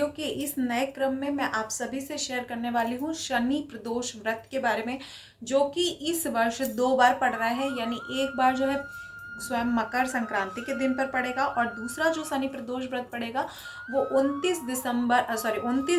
Video के इस नए क्रम में मैं आप सभी से शेयर करने वाली हूँ शनि प्रदोष व्रत के बारे में, जो कि इस वर्ष 2 बार पड़ रहा है। यानी एक बार जो है स्वयं मकर संक्रांति के दिन पर पड़ेगा और दूसरा जो शनि प्रदोष व्रत पड़ेगा वो 29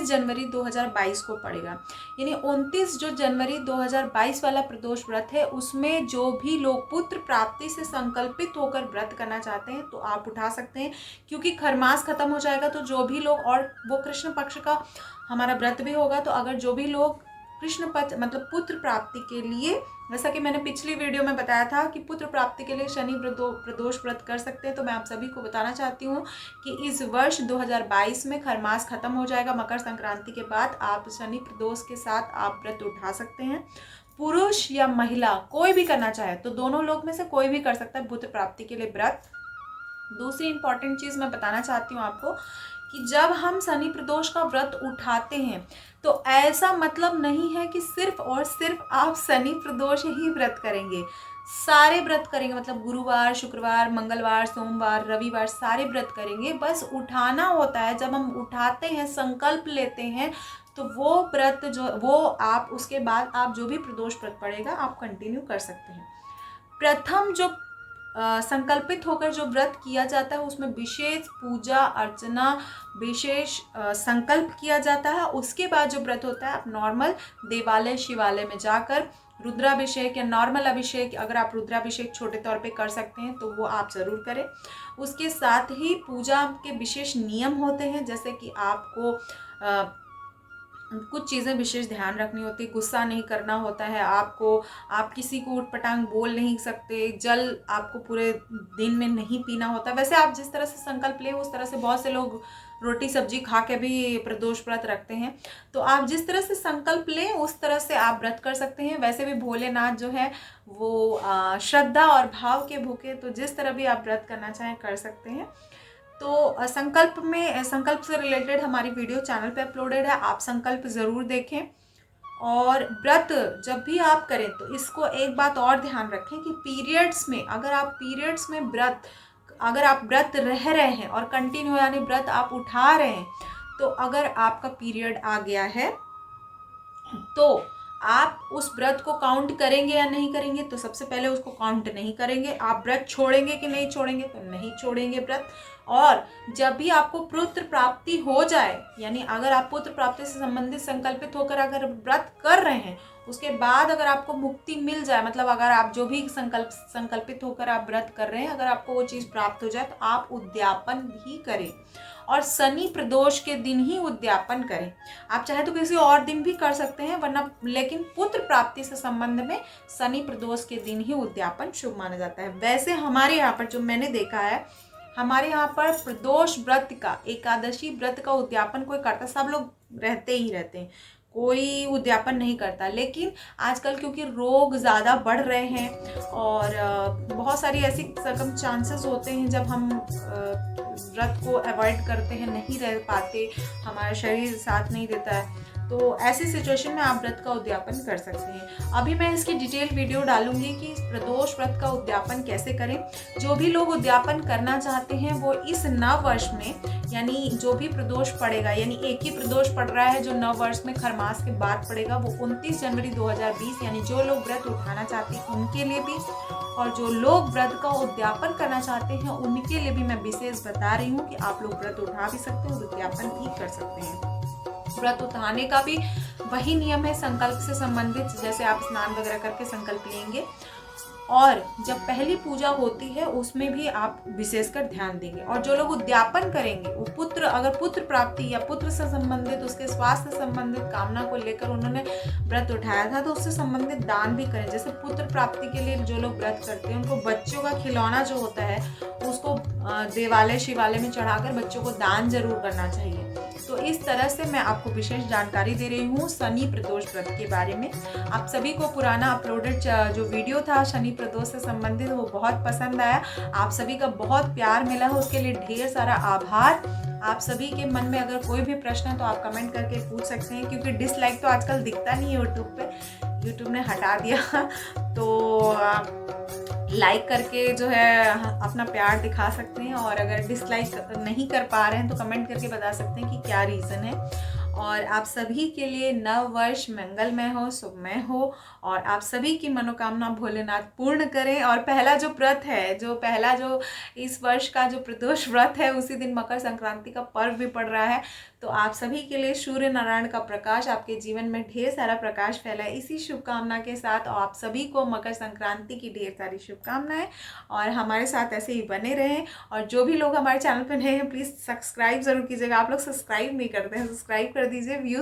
जनवरी 2022 को पड़ेगा। यानी 29 जो जनवरी 2022 वाला प्रदोष व्रत है उसमें जो भी लोग पुत्र प्राप्ति से संकल्पित होकर व्रत करना चाहते हैं तो आप उठा सकते हैं, क्योंकि खरमास खत्म हो जाएगा। तो जो भी लोग, और वो कृष्ण पक्ष का हमारा व्रत भी होगा, तो अगर जो भी लोग कृष्ण पक्ष मतलब पुत्र प्राप्ति के लिए, जैसा कि मैंने पिछली वीडियो में बताया था कि पुत्र प्राप्ति के लिए शनि प्रदोष व्रत कर सकते हैं, तो मैं आप सभी को बताना चाहती हूँ कि इस वर्ष 2022 में खरमास खत्म हो जाएगा। मकर संक्रांति के बाद आप शनि प्रदोष के साथ आप व्रत उठा सकते हैं। पुरुष या महिला कोई भी करना चाहे तो दोनों लोग में से कोई भी कर सकता है पुत्र प्राप्ति के लिए व्रत। दूसरी इंपॉर्टेंट चीज़ मैं बताना चाहती हूँ आपको कि जब हम शनि प्रदोष का व्रत उठाते हैं तो ऐसा मतलब नहीं है कि सिर्फ और सिर्फ आप शनि प्रदोष ही व्रत करेंगे। सारे व्रत करेंगे, मतलब गुरुवार, शुक्रवार, मंगलवार, सोमवार, रविवार सारे व्रत करेंगे। बस उठाना होता है, जब हम उठाते हैं, संकल्प लेते हैं, तो वो व्रत वो आप उसके बाद आप जो भी प्रदोष व्रत पड़ेगा आप कंटिन्यू कर सकते हैं। प्रथम जो संकल्पित होकर जो व्रत किया जाता है उसमें विशेष पूजा अर्चना, विशेष संकल्प किया जाता है। उसके बाद जो व्रत होता है आप नॉर्मल देवालय शिवालय में जाकर रुद्राभिषेक या नॉर्मल अभिषेक, अगर आप रुद्राभिषेक छोटे तौर पे कर सकते हैं तो वो आप ज़रूर करें। उसके साथ ही पूजा के विशेष नियम होते हैं, जैसे कि आपको कुछ चीज़ें विशेष ध्यान रखनी होती है। गुस्सा नहीं करना होता है आपको, आप किसी को उटपटांग बोल नहीं सकते, जल आपको पूरे दिन में नहीं पीना होता। वैसे आप जिस तरह से संकल्प लें उस तरह से बहुत से लोग रोटी सब्जी खा के भी प्रदोष व्रत रखते हैं, तो आप जिस तरह से संकल्प लें उस तरह से आप व्रत कर सकते हैं। वैसे भी भोलेनाथ जो है वो श्रद्धा और भाव के भूखे, तो जिस तरह भी आप व्रत करना चाहें कर सकते हैं। तो संकल्प से रिलेटेड हमारी वीडियो चैनल पे अपलोडेड है, आप संकल्प ज़रूर देखें। और व्रत जब भी आप करें तो इसको एक बात और ध्यान रखें कि पीरियड्स में, अगर आप व्रत रह रहे हैं और कंटिन्यू यानी व्रत आप उठा रहे हैं, तो अगर आपका पीरियड आ गया है तो आप उस व्रत को काउंट करेंगे या नहीं करेंगे? तो सबसे पहले उसको काउंट नहीं करेंगे। आप व्रत छोड़ेंगे कि नहीं छोड़ेंगे? तो नहीं छोड़ेंगे व्रत। और जब भी आपको पुत्र प्राप्ति हो जाए, यानी अगर आप पुत्र प्राप्ति से संबंधित संकल्पित होकर अगर व्रत कर रहे हैं, उसके बाद अगर आपको मुक्ति मिल जाए, मतलब अगर आप जो भी संकल्पित होकर आप व्रत कर रहे हैं, अगर आपको वो चीज़ प्राप्त हो जाए तो आप उद्यापन भी करें, और शनि प्रदोष के दिन ही उद्यापन करें। आप चाहे तो किसी और दिन भी कर सकते हैं, वरना लेकिन पुत्र प्राप्ति से संबंध में शनि प्रदोष के दिन ही उद्यापन शुभ माना जाता है। वैसे हमारे यहाँ पर जो मैंने देखा है, हमारे यहाँ पर प्रदोष व्रत का, एकादशी व्रत का उद्यापन कोई करता, सब लोग रहते ही रहते हैं, कोई उद्यापन नहीं करता। लेकिन आजकल क्योंकि रोग ज़्यादा बढ़ रहे हैं और बहुत सारी ऐसी सर्कमस्टांसेस होते हैं जब हम व्रत को अवॉइड करते हैं, नहीं रह पाते, हमारा शरीर साथ नहीं देता है, तो ऐसी सिचुएशन में आप व्रत का उद्यापन कर सकते हैं। अभी मैं इसकी डिटेल वीडियो डालूंगी कि प्रदोष व्रत का उद्यापन कैसे करें। जो भी लोग उद्यापन करना चाहते हैं वो इस नव वर्ष में, यानी जो भी प्रदोष पड़ेगा, यानी एक ही प्रदोष पड़ रहा है जो नव वर्ष में खरमास के बाद पड़ेगा, वो 29 जनवरी 2020, यानी जो लोग व्रत उठाना चाहते हैं उनके लिए भी, और जो लोग व्रत का उद्यापन करना चाहते हैं उनके लिए भी मैं विशेष बता रही हूँ कि आप लोग व्रत उठा भी सकते हैं, उद्यापन भी कर सकते हैं। व्रत उठाने का भी वही नियम है संकल्प से संबंधित, जैसे आप स्नान वगैरह करके संकल्प लेंगे, और जब पहली पूजा होती है उसमें भी आप विशेषकर ध्यान देंगे। और जो लोग उद्यापन करेंगे वो अगर पुत्र प्राप्ति या पुत्र से संबंधित, उसके स्वास्थ्य से संबंधित कामना को लेकर उन्होंने व्रत उठाया था, तो उससे संबंधित दान भी करें। जैसे पुत्र प्राप्ति के लिए जो लोग व्रत करते हैं उनको बच्चों का खिलौना जो होता है उसको देवालय शिवालय में चढ़ाकर बच्चों को दान जरूर करना चाहिए। तो इस तरह से मैं आपको विशेष जानकारी दे रही हूँ शनि प्रदोष व्रत के बारे में। आप सभी को पुराना अपलोडेड जो वीडियो था शनि प्रदोष से संबंधित वो बहुत पसंद आया, आप सभी का बहुत प्यार मिला है, उसके लिए ढेर सारा आभार। आप सभी के मन में अगर कोई भी प्रश्न है तो आप कमेंट करके पूछ सकते हैं, क्योंकि डिसलाइक तो आजकल दिखता नहीं है यूट्यूब पे, यूट्यूब ने हटा दिया। तो लाइक करके जो है अपना प्यार दिखा सकते हैं, और अगर डिसलाइक नहीं कर पा रहे हैं तो कमेंट करके बता सकते हैं कि क्या रीज़न है। और आप सभी के लिए नव वर्ष मंगलमय हो, शुभमय हो, और आप सभी की मनोकामना भोलेनाथ पूर्ण करें। और पहला जो व्रत है, जो इस वर्ष का जो प्रदोष व्रत है, उसी दिन मकर संक्रांति का पर्व भी पड़ रहा है। तो आप सभी के लिए सूर्य नारायण का प्रकाश आपके जीवन में ढेर सारा प्रकाश फैलाए, इसी शुभकामना के साथ आप सभी को मकर संक्रांति की ढेर सारी शुभकामनाएं, और हमारे साथ ऐसे ही बने रहें। और जो भी लोग हमारे चैनल पर नए हैं, प्लीज़ सब्सक्राइब ज़रूर कीजिएगा। आप लोग सब्सक्राइब नहीं करते हैं, सब्सक्राइब कर दीजिए। व्यूज़